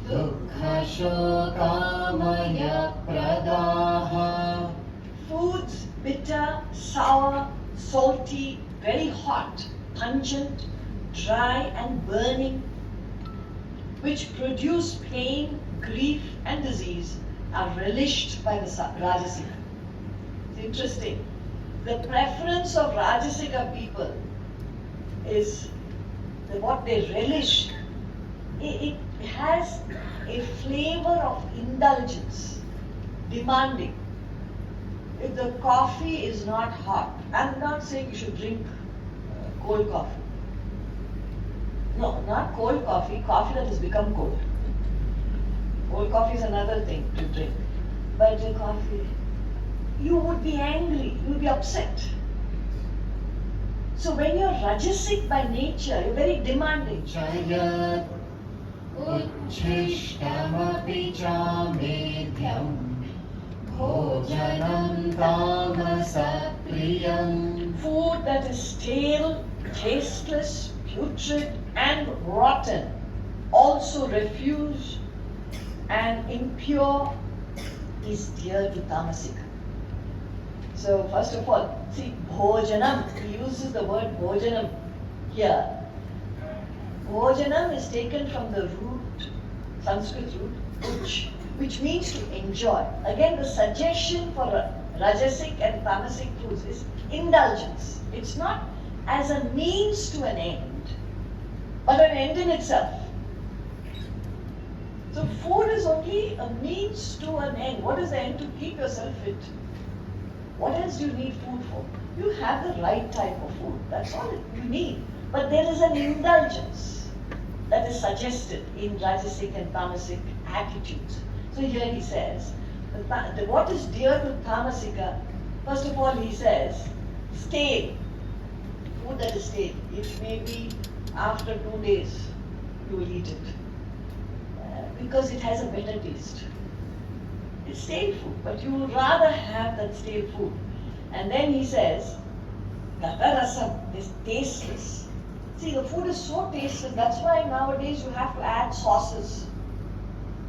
dukkha-shokamaya-pradaha. Foods bitter, sour, salty, very hot, pungent, dry and burning, which produce pain, grief and disease, are relished by the Rajasika. It's interesting. The preference of Rajasika people is what they relish. It has a flavor of indulgence, demanding. If the coffee is not hot, I'm not saying you should drink cold coffee. No, not cold coffee, coffee that has become cold. Cold coffee is another thing to drink. But the coffee, you would be angry, you would be upset. So when you're Rajasic by nature, you're very demanding. Jayat uchishtam-api cha-medhyam bhojanam tamasa-priyam. Food that is stale, tasteless, putrid and rotten, also refuse and impure, is dear to Tamasika. So first of all, see, bhojanam, he uses the word bhojanam here. Bhojanam is taken from the root, Sanskrit root, uch, which means to enjoy. Again, the suggestion for Rajasic and Tamasic foods is indulgence. It's not as a means to an end, but an end in itself. So food is only a means to an end. What is the end? To keep yourself fit. What else do you need food for? You have the right type of food. That's all you need. But there is an indulgence that is suggested in Rajasic and Tamasic attitudes. So here he says, what is dear to Tamasika? First of all, he says, stale. Food that is stale. It may be after 2 days you will eat it. Because it has a better taste. It's stale food, but you would rather have that stale food. And then he says, Gatarasam is tasteless. See, the food is so tasteless, that's why nowadays you have to add sauces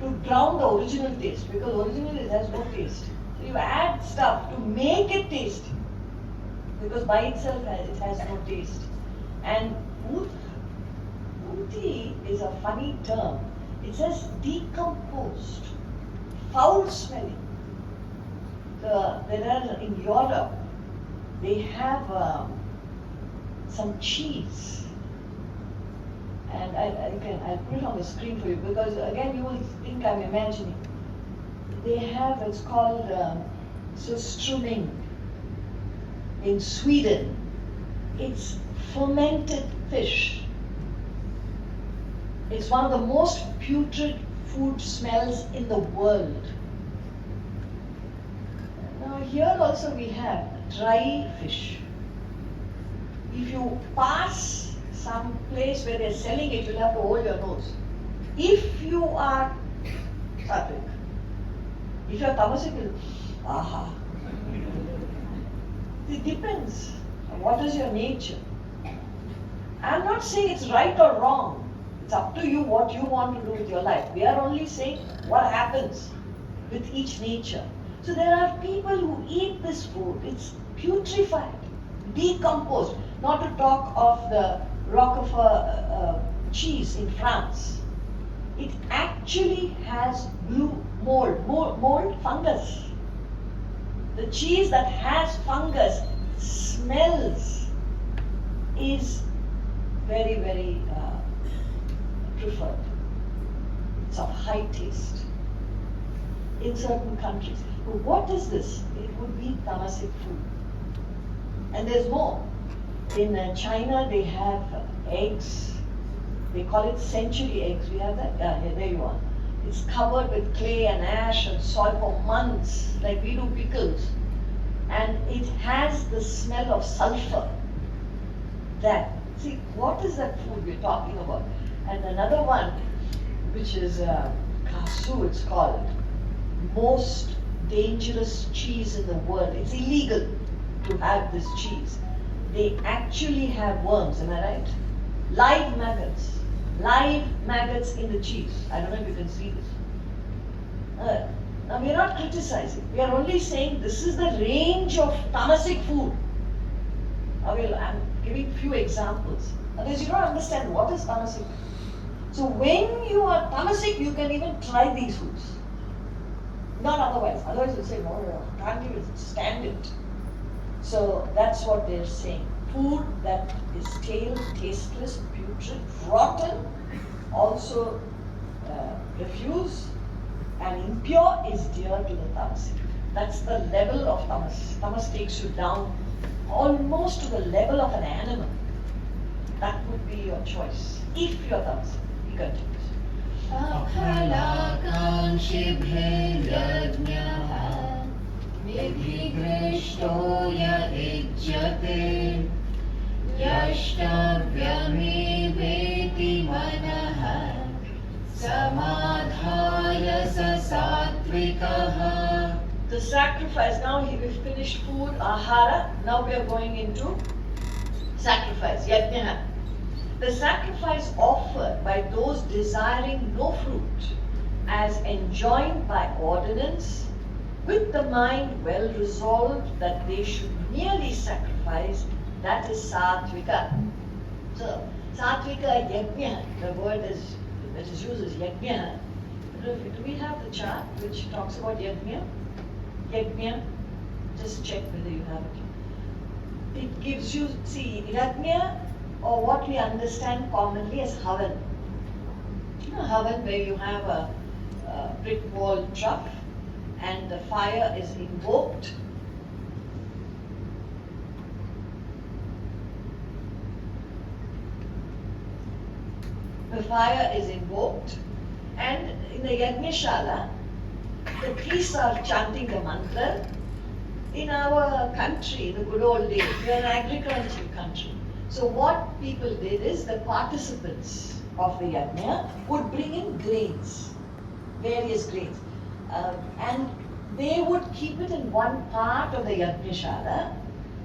to drown the original taste, because originally it has no taste. So you add stuff to make it tasty, because by itself it has no taste. And bhuti is a funny term. It says decomposed, foul smelling. In Europe, they have some cheese, and I'll put it on the screen for you, because again you will think I'm imagining. They have, it's called surströmming in Sweden. It's fermented fish. It's one of the most putrid food smells in the world. Now here also we have dry fish. If you pass some place where they're selling it, you'll have to hold your nose. If you are Sattvic, if you are Tamasic, aha. It depends on what is your nature. I'm not saying it's right or wrong. It's up to you what you want to do with your life. We are only saying what happens with each nature. So there are people who eat this food. It's putrefied, decomposed. Not to talk of the Roquefort cheese in France. It actually has blue mold, fungus. The cheese that has fungus smells is very, very preferred. It's of high taste in certain countries. But what is this? It would be Tamasic food. And there's more. In China, they have eggs. They call it century eggs. We have that? Yeah, there you are. It's covered with clay and ash and soil for months, like we do pickles. And it has the smell of sulfur. See, what is that food we're talking about? And another one, which is kasu, it's called, most dangerous cheese in the world. It's illegal to have this cheese. They actually have worms, am I right? Live maggots live maggots in the cheese. I don't know if you can see this. Now we are not criticizing. We are only saying this is the range of tamasic food. I'm giving few examples. Otherwise you don't understand what is tamasic. So when you are tamasic, you can even try these foods. Not otherwise. Otherwise you'll say, no, can't even stand it. So that's what they're saying. Food that is stale, tasteless, putrid, rotten, also refuse, and impure is dear to the tamasic. That's the level of tamas. Tamas takes you down almost to the level of an animal. That would be your choice if you're tamasic. He continues. अफलाकाङ्क्षिभिर्यज्ञः विधिदृष्टो य इज्यते यष्टव्यमेवेति मनः समाधाय स सात्विकः. The sacrifice, now we've finished food, ahara, now we are going into sacrifice, yajna. The sacrifice offered by those desiring no fruit, as enjoined by ordinance, with the mind well resolved that they should merely sacrifice, that is satvika. So, satvika yajna, the word that is used is yajna. Do we have the chart which talks about yajna? Yajna, just check whether you have it. It gives you, see, yajna, or what we understand commonly as havan. You know havan, where you have a brick wall trough and the fire is invoked. The fire is invoked, and in the Yajnashala, the priests are chanting the mantra. In our country, in the good old days, we are an agricultural country. So what people did is the participants of the yajna would bring in grains, various grains, and they would keep it in one part of the yajnashala.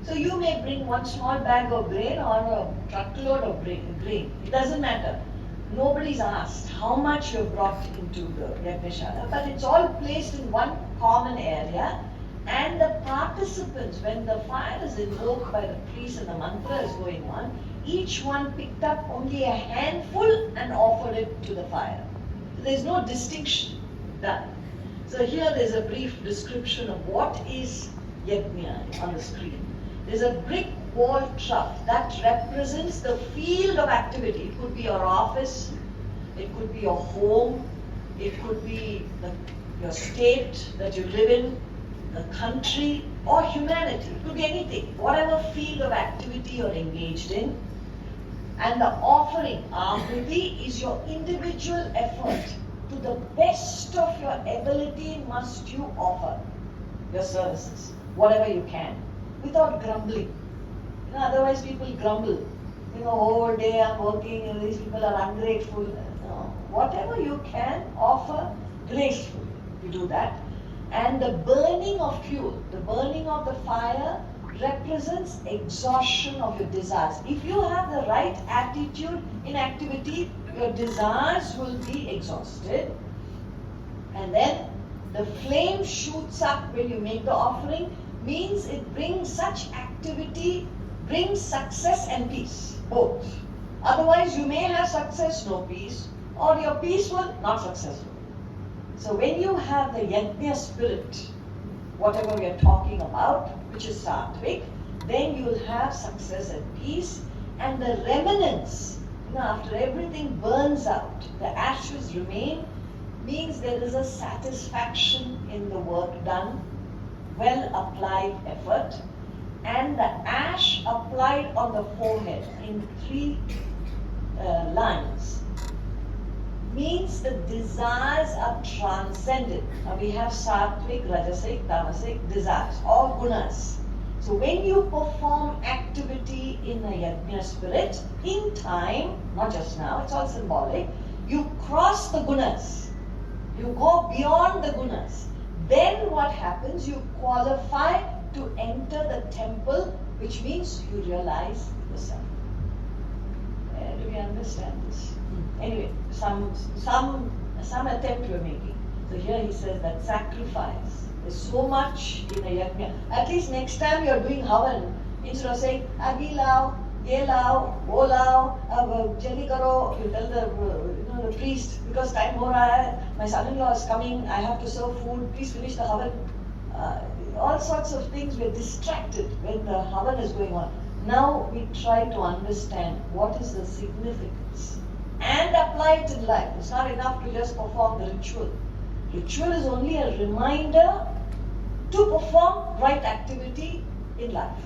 So you may bring one small bag of grain or a truckload of grain. It doesn't matter. Nobody's asked how much you've brought into the yajnashala, but it's all placed in one common area. And the participants, when the fire is invoked by the priest and the mantra is going on, each one picked up only a handful and offered it to the fire. So there's no distinction done. So here there's a brief description of what is yajna on the screen. There's a brick wall trough that represents the field of activity. It could be your office, it could be your home, it could be your state that you live in, the country, or humanity. It could be anything, whatever field of activity you're engaged in. And the offering, ahuti, is your individual effort. To the best of your ability must you offer your services, whatever you can, without grumbling. You know, otherwise people grumble. You know, whole day I'm working and these people are ungrateful. No. Whatever you can, offer gracefully. You do that. And the burning of fuel, the burning of the fire represents exhaustion of your desires. If you have the right attitude in activity, your desires will be exhausted. And then the flame shoots up when you make the offering, means it brings such activity, brings success and peace, both. Otherwise you may have success, no peace, or your peaceful, not successful. So when you have the yajna spirit, whatever we are talking about, which is sattvic, then you will have success and peace, and the remnants, you know, after everything burns out, the ashes remain, means there is a satisfaction in the work done, well applied effort, and the ash applied on the forehead in 3 lines means the desires are transcended. Now we have sattvic, rajasic, tamasic desires, all gunas. So when you perform activity in a yajna spirit, in time, not just now, it's all symbolic, you cross the gunas. You go beyond the gunas. Then what happens? You qualify to enter the temple, which means you realize yourself. Do we understand this? Anyway, some attempt we're making. So here he says that sacrifice. There's so much in a yajna. At least next time you're doing havan, instead of saying, Agi lao, ye lao, wo lao, jali karo, you tell the priest, because time ho raha hai, my son-in-law is coming, I have to serve food, please finish the havan. All sorts of things, we're distracted when the havan is going on. Now we try to understand what is the significance and apply it in life. It's not enough to just perform the ritual. Ritual is only a reminder to perform right activity in life.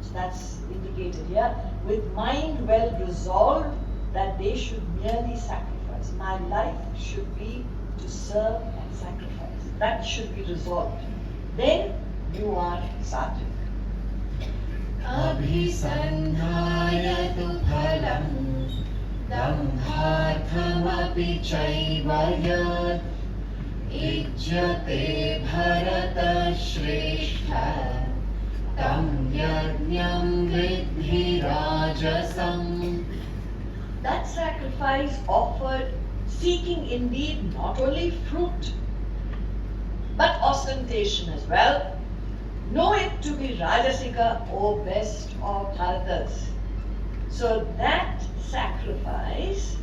So that's indicated here. With mind well resolved that they should merely sacrifice. My life should be to serve and sacrifice. That should be resolved. Then you are sattvic. अभिसन्धायतु फलं दम्भार्थमपि चैव यत् इज्यते भरतश्रेष्ठ तं यज्ञं विद्धि राजसम्. That sacrifice offered seeking indeed not only fruit but ostentation as well. Know it to be Rajasika, O best of Bharatas. So that sacrifice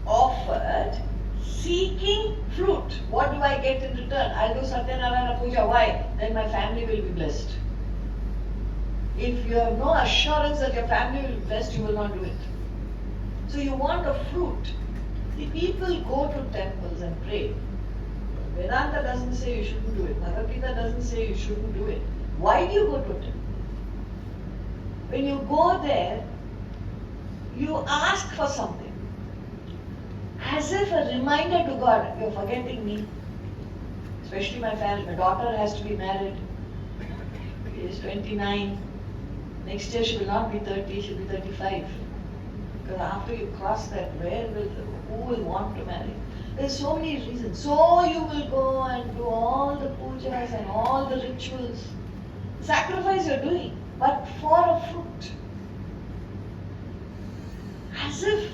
offered seeking fruit. What do I get in return? I'll do Satyanarayana Puja. Why? Then my family will be blessed. If you have no assurance that your family will be blessed, you will not do it. So you want a fruit. The people go to temples and pray. Vedanta doesn't say you shouldn't do it. Bhagavad Gita doesn't say you shouldn't do it. Why do you go to a temple? When you go there, you ask for something. As if a reminder to God, you're forgetting me. Especially my family. My daughter has to be married. She is 29. Next year she will not be 30, she'll be 35. Because after you cross that, who will want to marry? There's so many reasons. So you will go and do all the pujas and all the rituals. Sacrifice you're doing, but for a fruit. As if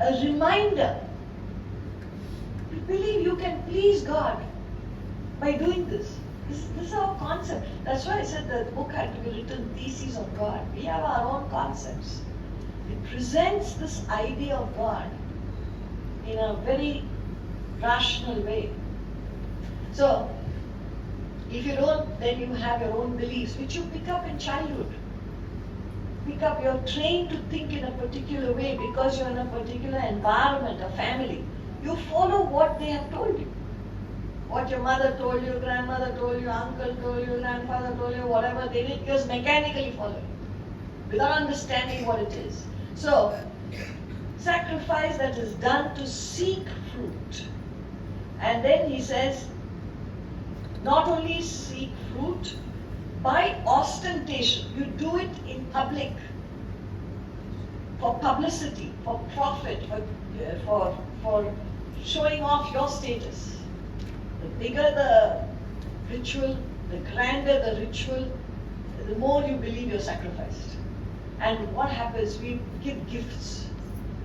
a reminder. You believe you can please God by doing this. This is our concept. That's why I said the book had to be written, Theses of God. We have our own concepts. It presents this idea of God in a very rational way. So, if you don't, then you have your own beliefs, which you pick up in childhood. You're trained to think in a particular way because you're in a particular environment, a family. You follow what they have told you. What your mother told you, grandmother told you, uncle told you, grandfather told you, whatever they did, you just mechanically follow it without understanding what it is. So, sacrifice that is done to seek fruit. And then he says, not only seek fruit, by ostentation. You do it in public, for publicity, for profit, for showing off your status. The bigger the ritual, the grander the ritual, the more you believe you're sacrificed. And what happens? We give gifts.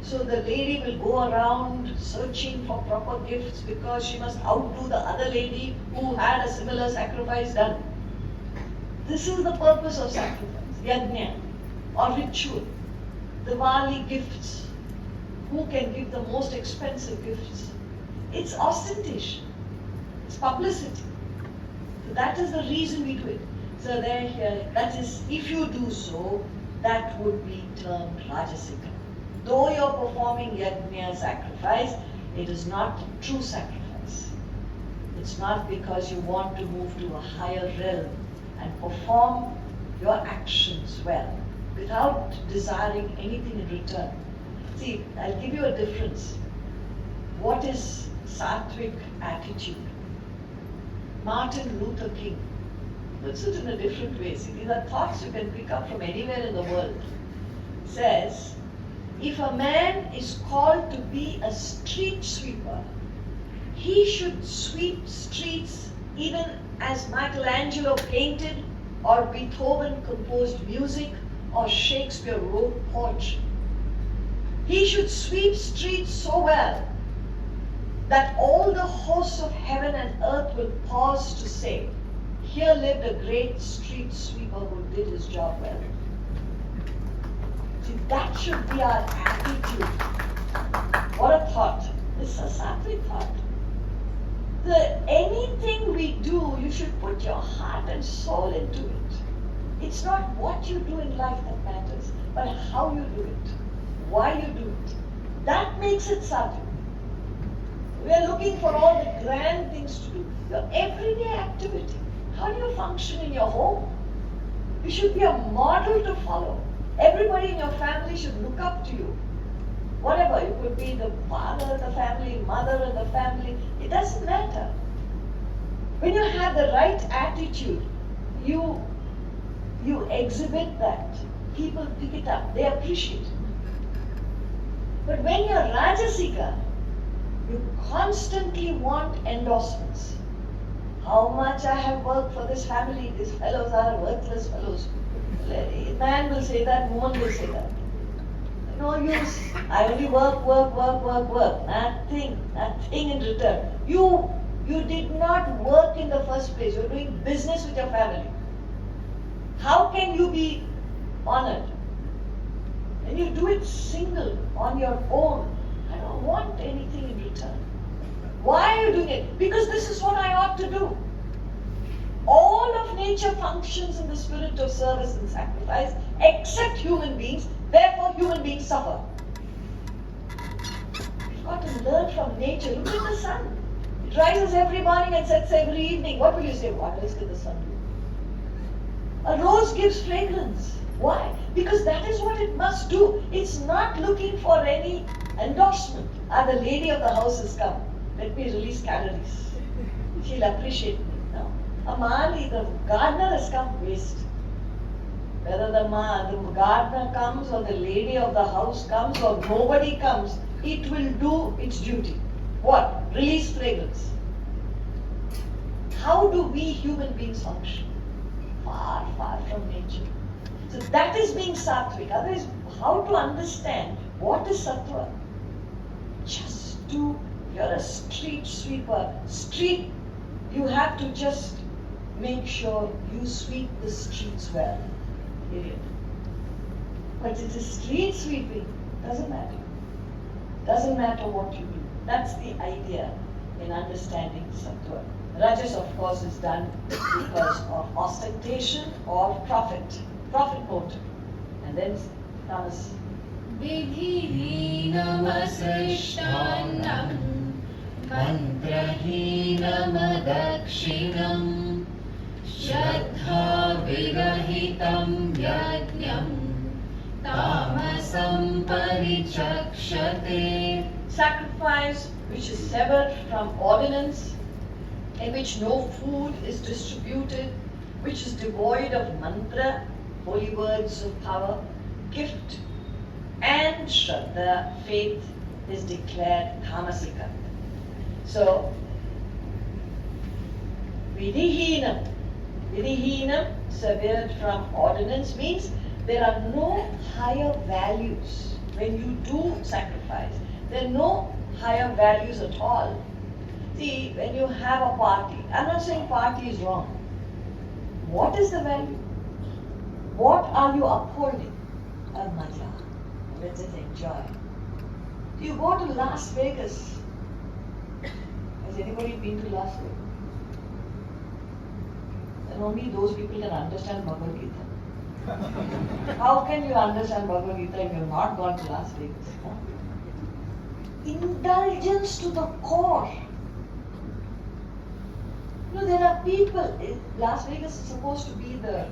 So the lady will go around searching for proper gifts because she must outdo the other lady who had a similar sacrifice done. This is the purpose of sacrifice, yajna or ritual. Diwali gifts. Who can give the most expensive gifts? It's ostentation. It's publicity. So that is the reason we do it. So that is, if you do so, that would be termed Rajasika. Though you're performing yajna sacrifice, it is not true sacrifice. It's not because you want to move to a higher realm and perform your actions well without desiring anything in return. See, I'll give you a difference. What is sattvic attitude? Martin Luther King puts it in a different way. See, these are thoughts you can pick up from anywhere in the world. Says, if a man is called to be a street sweeper, he should sweep streets even as Michelangelo painted, or Beethoven composed music, or Shakespeare wrote poetry. He should sweep streets so well that all the hosts of heaven and earth will pause to say, here lived a great street sweeper who did his job well. See, that should be our attitude. What a thought. It's a sattvic thought. Anything we do, you should put your heart and soul into it. It's not what you do in life that matters, but how you do it, why you do it. That makes it sattvic. We are looking for all the grand things to do. Your everyday activity. How do you function in your home? You should be a model to follow. Everybody in your family should look up to you. Whatever, you could be the father of the family, mother of the family, it doesn't matter. When you have the right attitude, you exhibit that. People pick it up, they appreciate it. But when you're Rajasika, you constantly want endorsements. How much I have worked for this family, these fellows are worthless fellows. Man will say that, woman will say that. No use. I only work. Nothing in return. You did not work in the first place. You're doing business with your family. How can you be honored? When you do it single, on your own, I don't want anything in return. Why are you doing it? Because this is what I ought to do. All of nature functions in the spirit of service and sacrifice, except human beings. Therefore, human beings suffer. You've got to learn from nature. Look at the sun. It rises every morning and sets every evening. What will you say? What else can the sun do? A rose gives fragrance. Why? Because that is what it must do. It's not looking for any endorsement. The lady of the house has come. Let me release calories. She'll appreciate me. No. Amali, the gardener has come, waste. Whether the gardener comes or the lady of the house comes or nobody comes, it will do its duty. What? Release fragrance. How do we human beings function? Far, far from nature. So that is being sattvic. Otherwise, how to understand what is sattva? Just do, you're a street sweeper. You have to just make sure you sweep the streets well. Period. But it is street sweeping. Doesn't matter. Doesn't matter what you do. That's the idea in understanding sattva. Rajas, of course, is done because of ostentation or profit motive. And then Thomas. Vidhihinam asrishtanam mantrahinam adakshinam Shraddha virahitam yajñam tamasam parichakshate. Sacrifice which is severed from ordinance, in which no food is distributed, which is devoid of mantra, holy words of power, gift, and Shraddha, faith, is declared tamasika. So, Vidhihinam, severed from ordinance, means there are no higher values when you do sacrifice. There are no higher values at all. See, when you have a party, I'm not saying party is wrong. What is the value? What are you upholding? Maja. Let us enjoy. You go to Las Vegas. Has anybody been to Las Vegas? And only those people can understand Bhagavad Gita. How can you understand Bhagavad Gita if you have not gone to Las Vegas? Huh? Indulgence to the core. You know, there are people, Las Vegas is supposed to be the,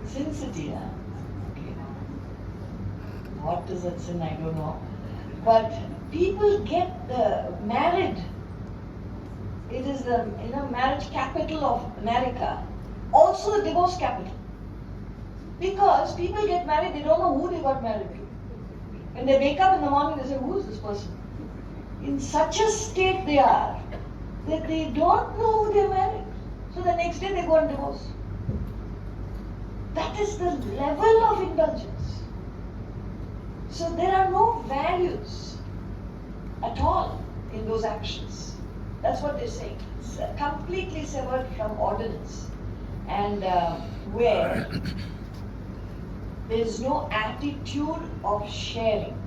Sin City, huh? Okay. What is that sin? I don't know. But people get married. It is the marriage capital of America. Also the divorce capital. Because people get married, they don't know who they got married to. When they wake up in the morning, they say, who is this person? In such a state they are that they don't know who they married. So the next day they go and divorce. That is the level of indulgence. So there are no values at all in those actions. That's what they're saying. It's completely severed from ordinance. And where there is no attitude of sharing.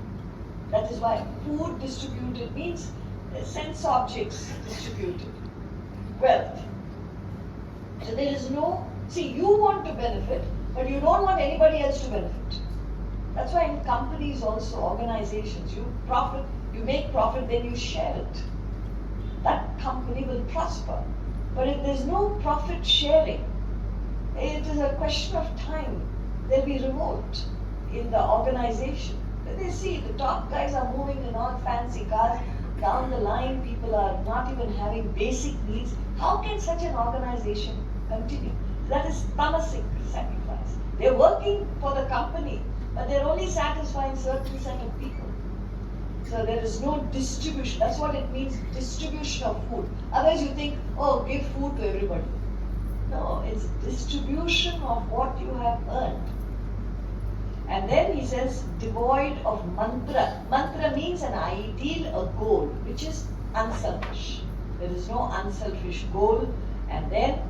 That is why food distributed means sense objects distributed. Wealth. So there is no, see, you want to benefit, but you don't want anybody else to benefit. That's why in companies also, organizations, you make profit, then you share it. That company will prosper. But if there's no profit sharing, it is a question of time. There'll be revolt in the organization. They see the top guys are moving in all fancy cars. Down the line, people are not even having basic needs. How can such an organization continue? That is tamasic sacrifice. They're working for the company, but they're only satisfying certain set of people. So there is no distribution. That's what it means, distribution of food. Otherwise you think, oh, give food to everybody. No, it's distribution of what you have earned. And then he says, devoid of mantra. Mantra means an ideal, a goal, which is unselfish. There is no unselfish goal. And then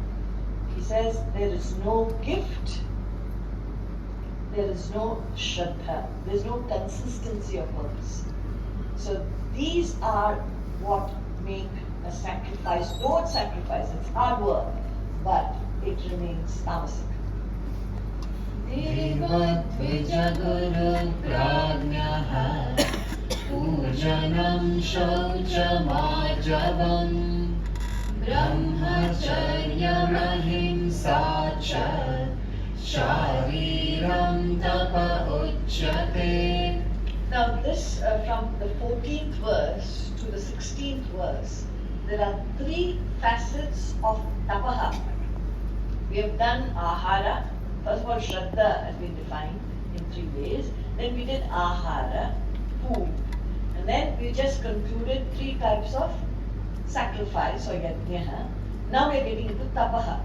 he says, there is no gift. There is no shraddha. There is no consistency of purpose. So these are what make a sacrifice. Though it's sacrifice, it's hard work, but it remains tamasic. देवद्विजगुरुप्राज्ञः पूजनं शौचमार्जवम् ब्रह्मचर्यमहिंसा च शारीरं तप उच्यते. Now this, from the 14th verse to the 16th verse, there are three facets of tapaha. We have done ahara. First of all, shraddha has been defined in 3 ways. Then we did ahara, food. And then we just concluded 3 types of sacrifice or yajna. Now we are getting into tapaha,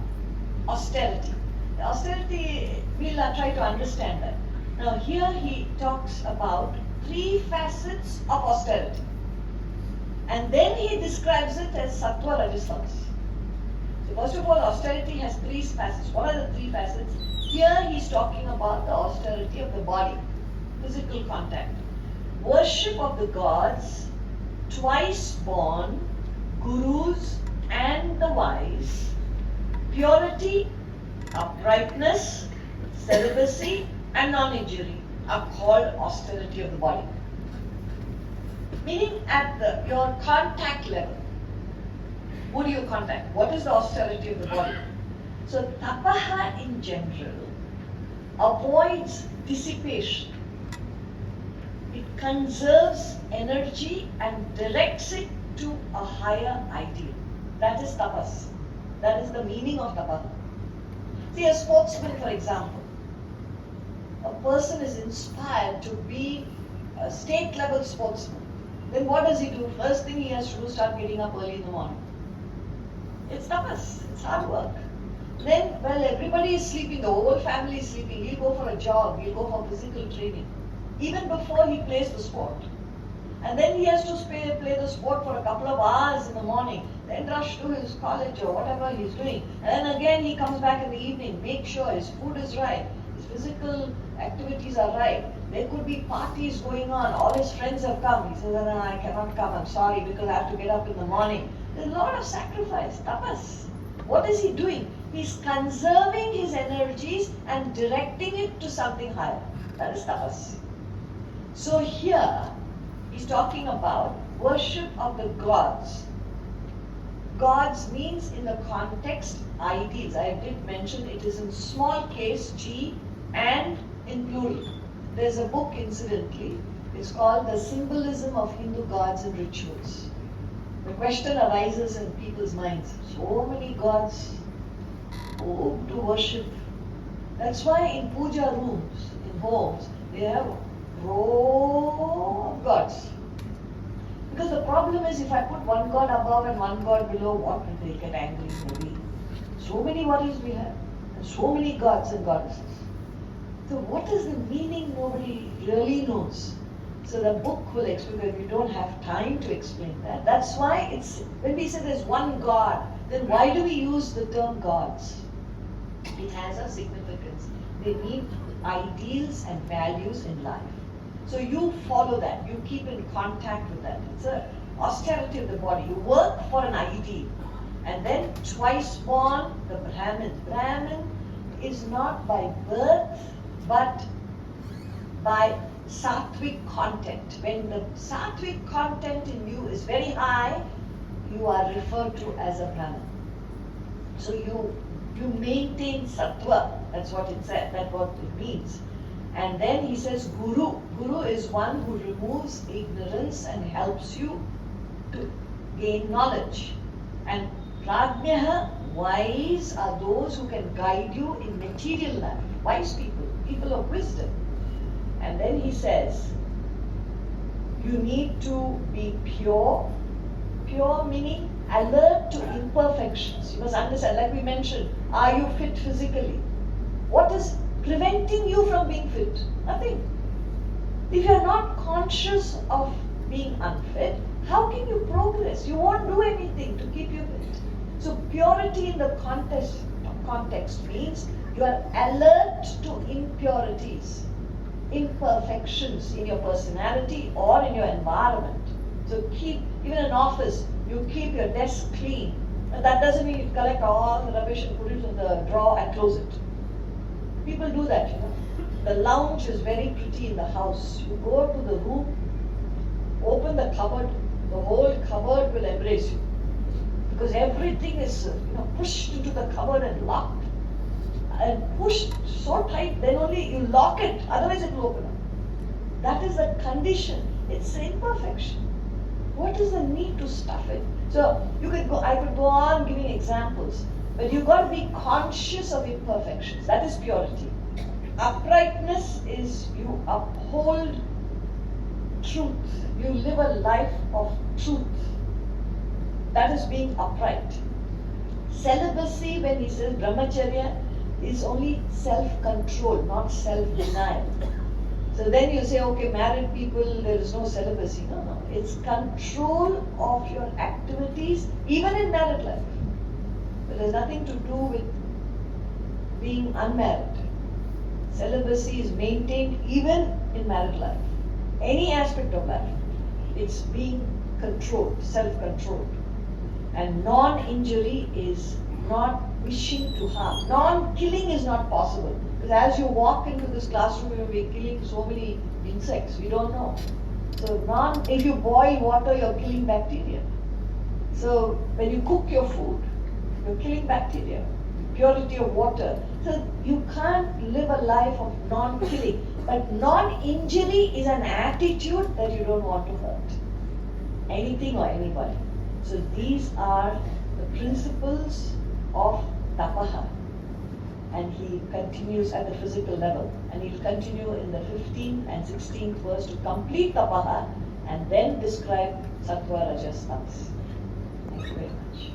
austerity. The austerity, we'll try to understand that. Now here he talks about 3 facets of austerity. And then he describes it as sattva, rajas, tamas. So first of all, austerity has 3 facets. What are the 3 facets? Here he is talking about the austerity of the body, physical contact. Worship of the gods, twice born, gurus and the wise, purity, uprightness, celibacy and non-injury are called austerity of the body. Meaning at your contact level. Who do you contact? What is the austerity of the body? So tapaha in general avoids dissipation. It conserves energy and directs it to a higher ideal. That is tapas. That is the meaning of tapaha. See, a sportsman, for example, a person is inspired to be a state level sportsman. Then what does he do? First thing he has to do is start getting up early in the morning. It's tapas, it's hard work. Then, well, everybody is sleeping, the whole family is sleeping. He'll go for a jog, he'll go for physical training, even before he plays the sport. And then he has to play the sport for a couple of hours in the morning, then rush to his college or whatever he's doing. And then again he comes back in the evening, make sure his food is right, his physical activities are right. There could be parties going on, all his friends have come. He says, no, I cannot come, I'm sorry, because I have to get up in the morning. There's a lot of sacrifice, tapas. What is he doing? He's conserving his energies and directing it to something higher. That is tapas. So here, he's talking about worship of the gods. Gods means in the context ideals. I did mention it is in small case G and in plural. There's a book incidentally. It's called The Symbolism of Hindu Gods and Rituals. The question arises in people's minds. So many gods, whom to worship. That's why in puja rooms, in homes, they have row of gods. Because the problem is if I put one god above and one god below, what will they get angry maybe? So many worries we have. and so many gods and goddesses. So what is the meaning, nobody really knows. So the book will explain, but we don't have time to explain that. That's why it's, when we say there's one God, then why do we use the term gods? It has a significance. They mean ideals and values in life. So you follow that, you keep in contact with that. It's a austerity of the body. You work for an ideal. And then twice born, the Brahmin. Brahmin is not by birth, but by sattvic content. When the sattvic content in you is very high, you are referred to as a Brahmin. So you maintain sattva. That's what it said. That's what it means. And then he says Guru. Guru is one who removes ignorance and helps you to gain knowledge. And Prajnaha, wise are those who can guide you in material life. Wise people, people of wisdom. And then he says, you need to be pure. Pure meaning alert to imperfections. You must understand, like we mentioned, are you fit physically? What is preventing you from being fit? Nothing. If you are not conscious of being unfit, how can you progress? You won't do anything to keep you fit. So purity in the context means you are alert to impurities, imperfections in your personality or in your environment. So keep, even in office, you keep your desk clean. And that doesn't mean you collect all the rubbish and put it in the drawer and close it. People do that, you know. The lounge is very pretty in the house. You go to the room, open the cupboard, the whole cupboard will embrace you. Because everything is pushed into the cupboard and locked. And pushed so tight, then only you lock it, otherwise it will open up. That is the condition. It's imperfection. What is the need to stuff it? So I could go on giving examples, but you've got to be conscious of imperfections. That is purity. Uprightness is you uphold truth. You live a life of truth. That is being upright. Celibacy, when he says brahmacharya, is only self-control, not self-denial. So then you say, okay, married people, there is no celibacy. No. It's control of your activities, even in married life. But it has nothing to do with being unmarried. Celibacy is maintained even in married life. Any aspect of life. It's being controlled, self-controlled. And non-injury is not wishing to harm. Non-killing is not possible. Because as you walk into this classroom, you'll be killing so many insects. We don't know. So if you boil water, you're killing bacteria. So when you cook your food, you're killing bacteria. Purity of water. So you can't live a life of non-killing. But non-injury is an attitude that you don't want to hurt anything or anybody. So these are the principles of tapaha. And he continues at the physical level. And he'll continue in the 15th and 16th verse to complete tapaha and then describe sattva, rajas, tamas. Thank you very much.